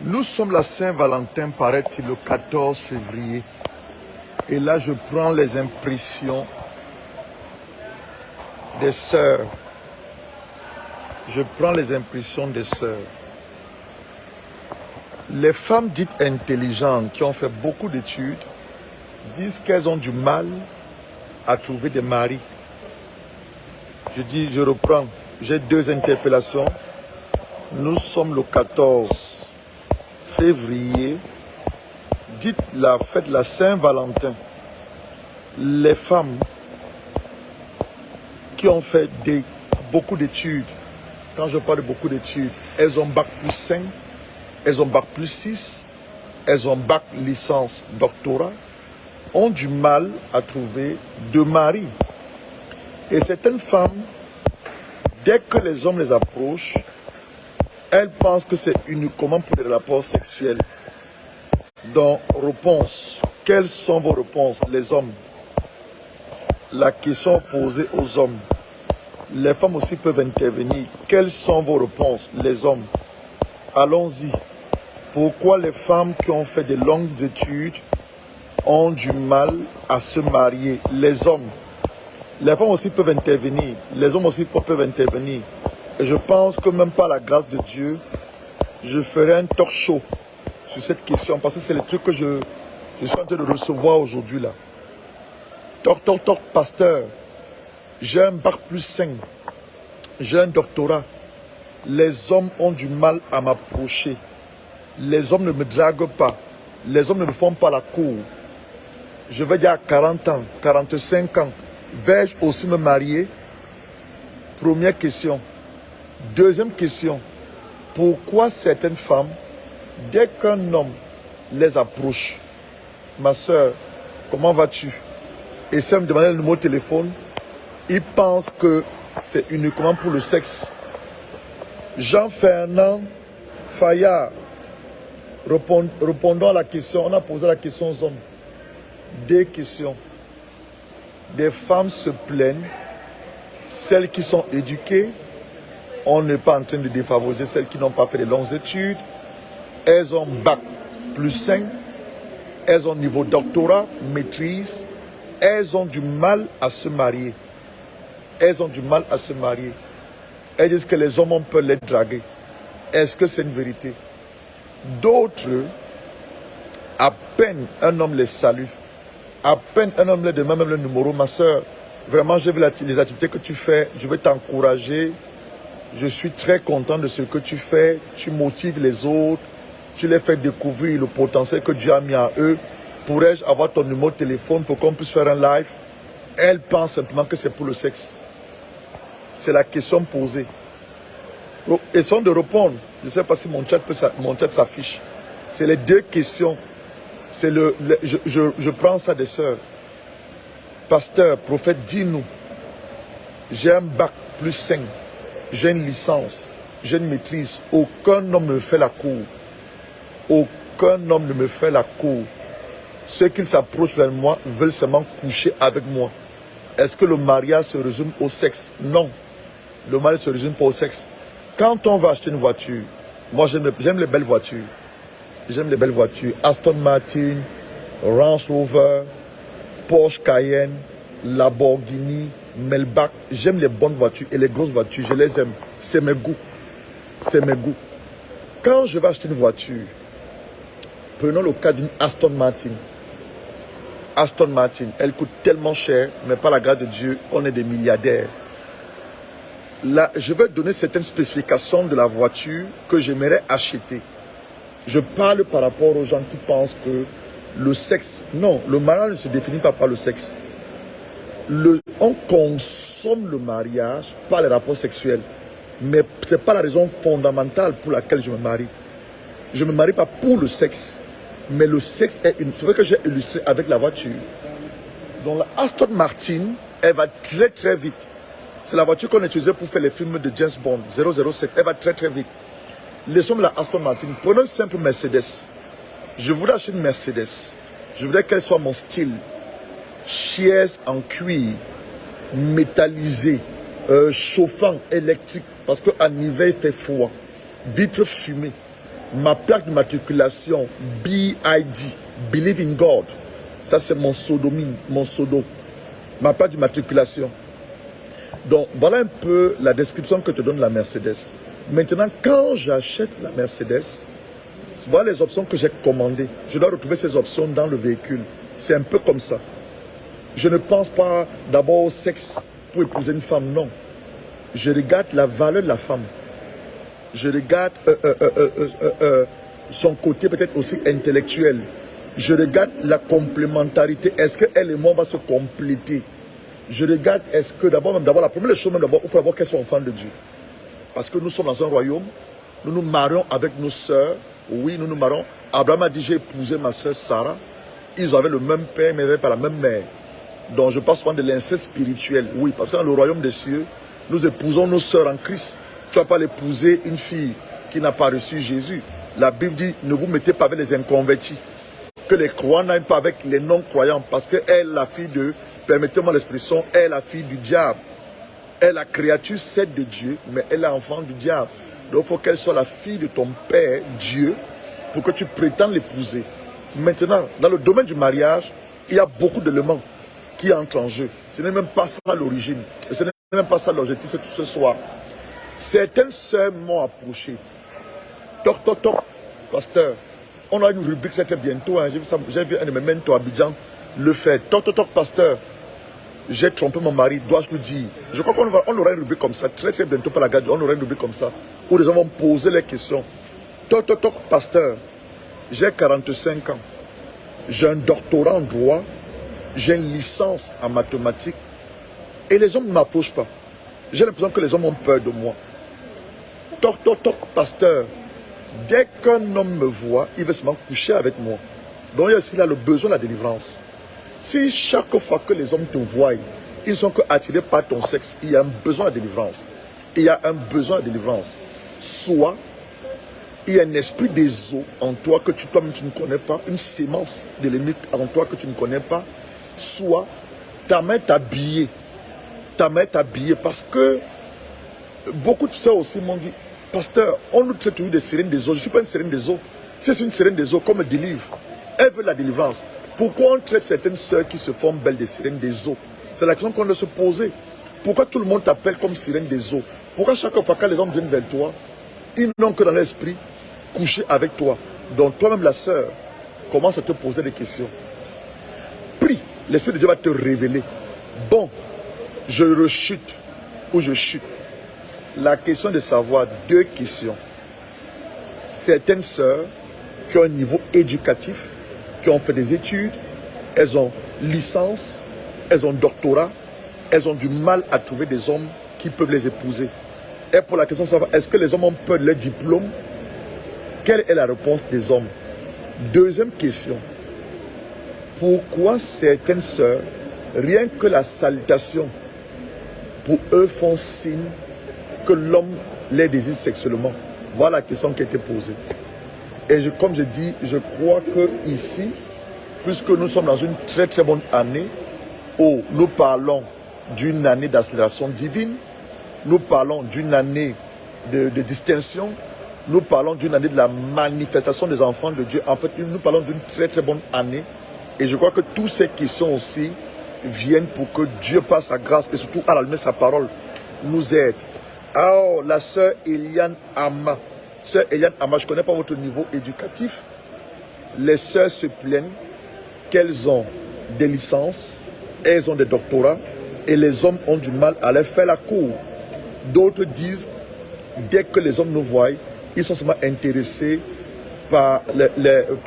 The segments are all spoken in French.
Nous sommes la Saint-Valentin, paraît-il, le 14 février. Et là, je prends les impressions des sœurs. Je prends les impressions des sœurs. Les femmes dites intelligentes qui ont fait beaucoup d'études disent qu'elles ont du mal à trouver des maris. Je reprends. J'ai deux interpellations. Nous sommes le 14 février. Dites la fête de la Saint-Valentin. Les femmes qui ont fait beaucoup d'études, quand je parle de beaucoup d'études, elles ont bac plus 5, elles ont bac plus 6, elles ont bac licence, doctorat, ont du mal à trouver de mari. Et certaines femmes, dès que les hommes les approchent, elles pensent que c'est uniquement pour des rapports sexuels. Donc, réponse. Quelles sont vos réponses, les hommes? La question posée aux hommes. Les femmes aussi peuvent intervenir. Quelles sont vos réponses, les hommes? Allons-y. Pourquoi les femmes qui ont fait de longues études ont du mal à se marier? Les hommes. Les femmes aussi peuvent intervenir. Les hommes aussi peuvent intervenir. Et je pense que même par la grâce de Dieu, je ferai un talk show sur cette question. Parce que c'est le truc que je suis en train de recevoir aujourd'hui là. Toc, pasteur. J'ai un bac plus 5. J'ai un doctorat. Les hommes ont du mal à m'approcher. Les hommes ne me draguent pas. Les hommes ne me font pas la cour. Je vais dire à 40 ans, 45 ans. Vais-je aussi me marier? Première question. Deuxième question. Pourquoi certaines femmes, dès qu'un homme les approche, ma soeur, comment vas-tu? Et si elle me demande le numéro de téléphone, ils pensent que c'est uniquement pour le sexe. Jean-Fernand Fayard, répondons à la question. On a posé la question aux hommes. Deux questions. Des femmes se plaignent. Celles qui sont éduquées, on n'est pas en train de défavoriser celles qui n'ont pas fait de longues études. Elles ont bac plus 5. Elles ont niveau doctorat, maîtrise. Elles ont du mal à se marier. Elles ont du mal à se marier. Elles disent que les hommes ont peur de les draguer. Est-ce que c'est une vérité? D'autres, à peine un homme les salue, à peine un homme les demande même le numéro, ma soeur, vraiment j'ai vu les activités que tu fais, je vais t'encourager, je suis très content de ce que tu fais, tu motives les autres, tu les fais découvrir le potentiel que Dieu a mis en eux. Pourrais-je avoir ton numéro de téléphone pour qu'on puisse faire un live? Elle pense simplement que c'est pour le sexe. C'est la question posée. Essayons de répondre. Je ne sais pas si mon chat s'affiche. C'est les deux questions. Je prends ça des sœurs. Pasteur, prophète, dis-nous. J'ai un bac plus 5. J'ai une licence. J'ai une maîtrise. Aucun homme ne me fait la cour. Aucun homme ne me fait la cour. Ceux qui s'approchent vers moi veulent seulement coucher avec moi. Est-ce que le mariage se résume au sexe? Non. Le mariage ne se résume pas au sexe. Quand on va acheter une voiture, moi j'aime les belles voitures. J'aime les belles voitures. Aston Martin, Range Rover, Porsche Cayenne, Lamborghini, Maybach. J'aime les bonnes voitures et les grosses voitures. Je les aime. C'est mes goûts. C'est mes goûts. Quand je vais acheter une voiture, prenons le cas d'une Aston Martin. Aston Martin, elle coûte tellement cher, mais par la grâce de Dieu, on est des milliardaires. Là, je vais donner certaines spécifications de la voiture que j'aimerais acheter. Je parle par rapport aux gens qui pensent que le sexe... Non, le mariage ne se définit pas par le sexe. On consomme le mariage par les rapports sexuels. Mais ce n'est pas la raison fondamentale pour laquelle je me marie. Je ne me marie pas pour le sexe. Mais le sexe est une... C'est vrai que j'ai illustré avec la voiture. Donc la Aston Martin, elle va très très vite. C'est la voiture qu'on utilisait pour faire les films de James Bond, 007. Elle va très très vite. Laissons la Aston Martin. Prenons une simple Mercedes. Je voudrais acheter une Mercedes. Je voudrais qu'elle soit mon style. Chaises en cuir, métallisé, chauffant, électrique. Parce qu'en hiver, il fait froid. Vitres fumées. Ma plaque de matriculation, BID, Believe in God. Ça, c'est mon sodomine, mon sodo. Ma plaque de matriculation. Donc, voilà un peu la description que te donne la Mercedes. Maintenant, quand j'achète la Mercedes, voilà les options que j'ai commandées. Je dois retrouver ces options dans le véhicule. C'est un peu comme ça. Je ne pense pas d'abord au sexe pour épouser une femme, non. Je regarde la valeur de la femme. Je regarde son côté peut-être aussi intellectuel. Je regarde la complémentarité. Est-ce qu'elle et moi on va se compléter? Je regarde, est-ce que d'abord, la première chose, il faut d'abord qu'elle soit enfant de Dieu. Parce que nous sommes dans un royaume, nous nous marions avec nos sœurs. Oui, nous nous marions. Abraham a dit, j'ai épousé ma sœur Sarah. Ils avaient le même père, mais n'avaient pas la même mère. Donc je parle souvent de l'inceste spirituel. Oui, parce que dans le royaume des cieux, nous épousons nos sœurs en Christ. Tu ne vas pas épouser une fille qui n'a pas reçu Jésus. La Bible dit, ne vous mettez pas avec les inconvertis. Que les croyants n'aillent pas avec les non-croyants. Parce qu'elle, la fille de, permettez-moi l'expression, elle est la fille du diable. Elle est la créature celle de Dieu, mais elle est l'enfant du diable. Donc il faut qu'elle soit la fille de ton Père, Dieu, pour que tu prétendes l'épouser. Maintenant, dans le domaine du mariage, il y a beaucoup d'éléments qui entrent en jeu. Ce n'est même pas ça l'origine. Ce n'est même pas ça l'objectif ce soir. Certaines sœurs m'ont approché. Toc, toc, toc, pasteur. On a une rubrique, c'était bientôt. Hein. J'ai vu un de mes mentors à Abidjan le faire. Toc, toc, toc, pasteur. J'ai trompé mon mari, dois-je le dire? Je crois qu'on aura une rubrique comme ça, très très bientôt par la garde, on aura une rubrique comme ça, où les gens vont poser les questions. Toc, toc, toc, pasteur. J'ai 45 ans. J'ai un doctorat en droit. J'ai une licence en mathématiques. Et les hommes ne m'approchent pas. J'ai l'impression que les hommes ont peur de moi. Toc, toc, toc, pasteur. Dès qu'un homme me voit, il veut seulement coucher avec moi. Donc il y a aussi là le besoin de la délivrance. Si chaque fois que les hommes te voient, ils sont que attirés par ton sexe, il y a un besoin de délivrance. Il y a un besoin de délivrance. Soit il y a un esprit des eaux en toi que toi-même tu ne connais pas, une sémence de l'ennemi en toi que tu ne connais pas. Soit ta main t'habille. Ta main t'habille parce que beaucoup de sœurs aussi m'ont dit, pasteur, on nous traite toujours des sirènes des eaux. Je ne suis pas une sirène des eaux. Si c'est une sirène des eaux, comme me délivre. Elle veut la délivrance. Pourquoi on traite certaines sœurs qui se font belles des sirènes des eaux? C'est la question qu'on doit se poser. Pourquoi tout le monde t'appelle comme sirène des eaux? Pourquoi chaque fois que les hommes viennent vers toi, ils n'ont que dans l'esprit coucher avec toi? Donc toi-même la sœur, commence à te poser des questions. Prie, l'Esprit de Dieu va te révéler. Bon, je rechute ou je chute. La question de savoir, deux questions. Certaines sœurs qui ont un niveau éducatif, qui ont fait des études, elles ont licence, elles ont doctorat, elles ont du mal à trouver des hommes qui peuvent les épouser. Et pour la question de savoir, est-ce que les hommes ont peur de leur diplôme? Quelle est la réponse des hommes? Deuxième question. Pourquoi certaines sœurs, rien que la salutation, pour eux font signe que l'homme les désire sexuellement? Voilà la question qui a été posée. Et comme je dis, je crois que ici, puisque nous sommes dans une très très bonne année, où nous parlons d'une année d'accélération divine, nous parlons d'une année de distinction, nous parlons d'une année de la manifestation des enfants de Dieu. En fait, nous parlons d'une très très bonne année. Et je crois que toutes ces questions aussi viennent pour que Dieu par sa grâce et surtout à la lumière de sa parole nous aide. Alors, la sœur Eliane Ama. Sœur Eliane Ama, je ne connais pas votre niveau éducatif. Les sœurs se plaignent qu'elles ont des licences, elles ont des doctorats et les hommes ont du mal à leur faire la cour. D'autres disent, dès que les hommes nous voient, ils sont seulement intéressés par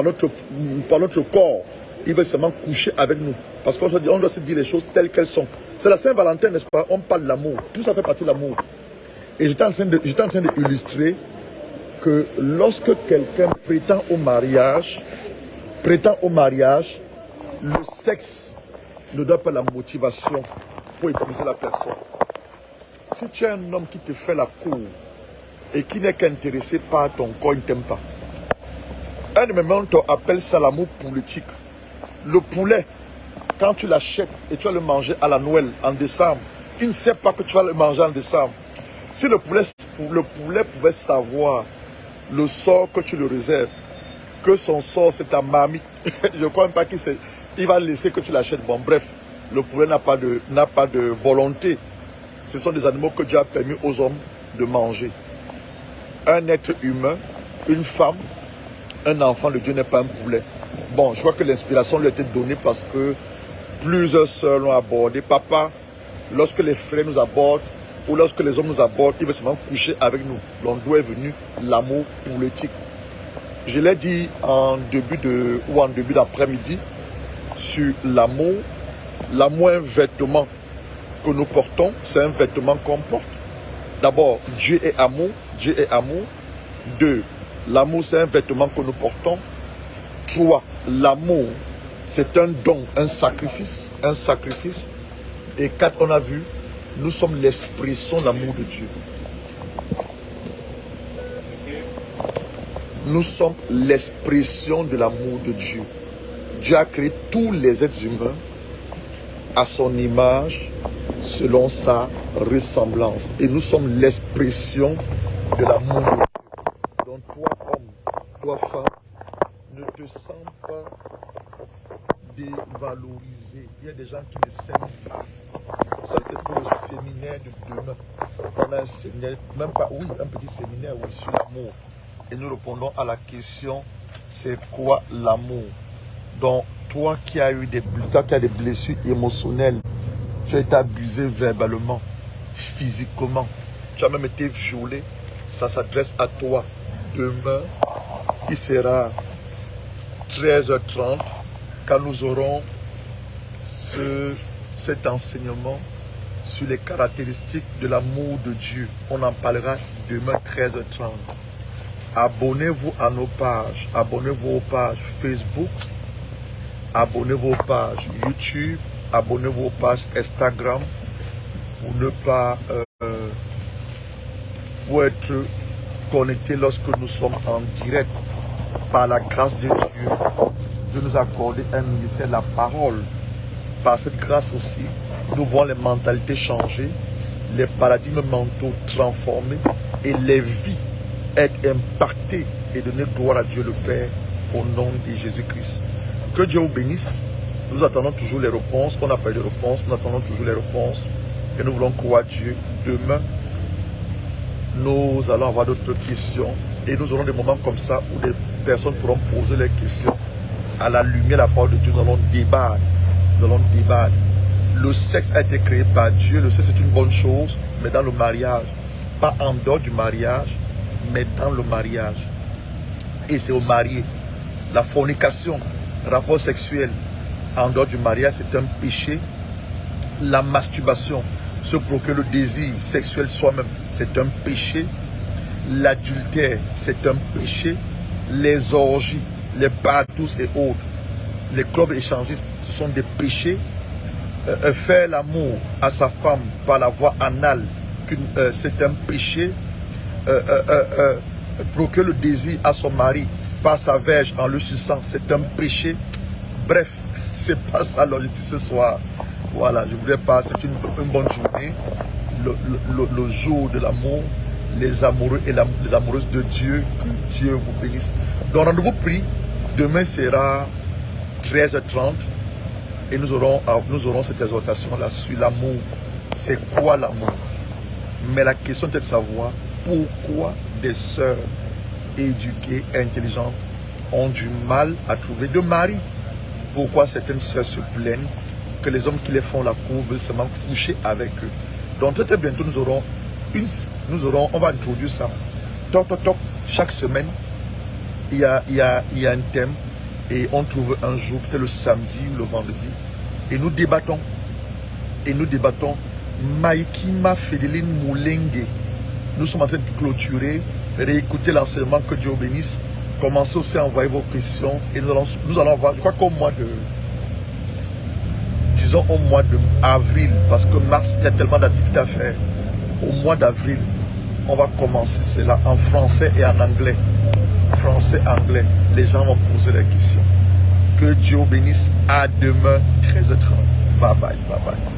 notre corps. Ils veulent seulement coucher avec nous. Parce qu'on doit se dire les choses telles qu'elles sont. C'est la Saint-Valentin, n'est-ce pas? On parle de l'amour. Tout ça fait partie de l'amour. Et j'étais en train d'illustrer que lorsque quelqu'un prétend au mariage, le sexe ne donne pas la motivation pour épouser la personne. Si tu es un homme qui te fait la cour et qui n'est qu'intéressé par ton corps, il ne t'aime pas. Un de mes mentors appelle ça l'amour politique. Le poulet, quand tu l'achètes et tu vas le manger à la Noël, en décembre, il ne sait pas que tu vas le manger en décembre. Si le poulet pouvait savoir le sort que tu le réserves, que son sort c'est ta mamie. Je ne crois même pas qu'il va laisser que tu l'achètes. Bon, bref, le poulet n'a pas de volonté. Ce sont des animaux que Dieu a permis aux hommes de manger. Un être humain, une femme, un enfant de Dieu n'est pas un poulet. Bon, je vois que l'inspiration lui a été donnée parce que plusieurs sœurs l'ont abordé. Papa, lorsque les frères nous abordent ou lorsque les hommes nous abordent, ils veulent seulement coucher avec nous. Donc d'où est venu l'amour politique. Je l'ai dit en début d'après-midi sur l'amour. L'amour est un vêtement que nous portons, c'est un vêtement qu'on porte. D'abord, Dieu est amour, Dieu est amour. 2, l'amour c'est un vêtement que nous portons. 3, l'amour c'est un don, un sacrifice. Et 4, on a vu, nous sommes l'expression de l'amour de Dieu. Nous sommes l'expression de l'amour de Dieu. Dieu a créé tous les êtres humains à son image, selon sa ressemblance. Et nous sommes l'expression de l'amour de Dieu. Donc toi, homme, toi, femme, ne te sens pas dévalorisé. Il y a des gens qui ne s'aiment pas. Ça, c'est pour le séminaire de demain. On a un séminaire, même pas, oui, un petit séminaire, oui, sur l'amour. Et nous répondons à la question, c'est quoi l'amour? Donc, toi qui as des blessures émotionnelles, tu as été abusé verbalement, physiquement, tu as même été violé, ça s'adresse à toi. Demain, il sera 13h30 quand nous aurons cet enseignement sur les caractéristiques de l'amour de Dieu. On en parlera demain 13h30. Abonnez-vous à nos pages, abonnez-vous aux pages Facebook, abonnez-vous aux pages YouTube, abonnez-vous aux pages Instagram pour ne pas pour être connecté lorsque nous sommes en direct. Par la grâce de Dieu, Dieu nous a accordé un ministère de la parole. Par cette grâce aussi, nous voyons les mentalités changer, les paradigmes mentaux transformés et les vies être impactées et donner gloire à Dieu le Père au nom de Jésus-Christ. Que Dieu vous bénisse. Nous attendons toujours les réponses. On n'a pas eu de réponse. Nous attendons toujours les réponses. Et nous voulons croire Dieu. Demain, nous allons avoir d'autres questions. Et nous aurons des moments comme ça où des personnes pourront poser leurs questions. À la lumière de la parole de Dieu, nous allons débattre. Nous allons débattre. Le sexe a été créé par Dieu. Le sexe est une bonne chose, mais dans le mariage. Pas en dehors du mariage, mais dans le mariage. Et c'est au marié. La fornication, rapport sexuel en dehors du mariage, c'est un péché. La masturbation, se procurer le désir sexuel soi-même, c'est un péché. L'adultère, c'est un péché. Les orgies, les batous et autres, les clubs échangistes, ce sont des péchés. Faire l'amour à sa femme par la voie anale, c'est un péché. Procurer le désir à son mari par sa verge en le suçant, c'est un péché. Bref, c'est pas ça l'objectif ce soir. Voilà, je voudrais pas, c'est une bonne journée, le jour de l'amour, les amoureux et les amoureuses de Dieu, que Dieu vous bénisse. Donc rendez-vous pris, demain sera 13h30 et nous aurons cette exhortation là sur l'amour. C'est quoi l'amour? Mais la question est de savoir pourquoi des sœurs éduquées, intelligentes ont du mal à trouver de mari. Pourquoi certaines sœurs se plaignent que les hommes qui les font la cour veulent seulement coucher avec eux. Donc très bientôt on va introduire ça. Toc toc toc, chaque semaine il y a un thème et on trouve un jour, peut-être le samedi ou le vendredi, et nous débattons. Maïkima Fédeline Moulengue. Nous sommes en train de clôturer, réécouter l'enseignement, que Dieu bénisse. Commencez aussi à envoyer vos questions et nous allons voir, je crois qu'au mois de, disons au mois d'avril, parce que mars, il y a tellement d'activités à faire. Au mois d'avril, on va commencer cela en français et en anglais. Français, anglais, les gens vont poser des questions. Que Dieu bénisse. À demain, 13h30. Bye bye, bye bye.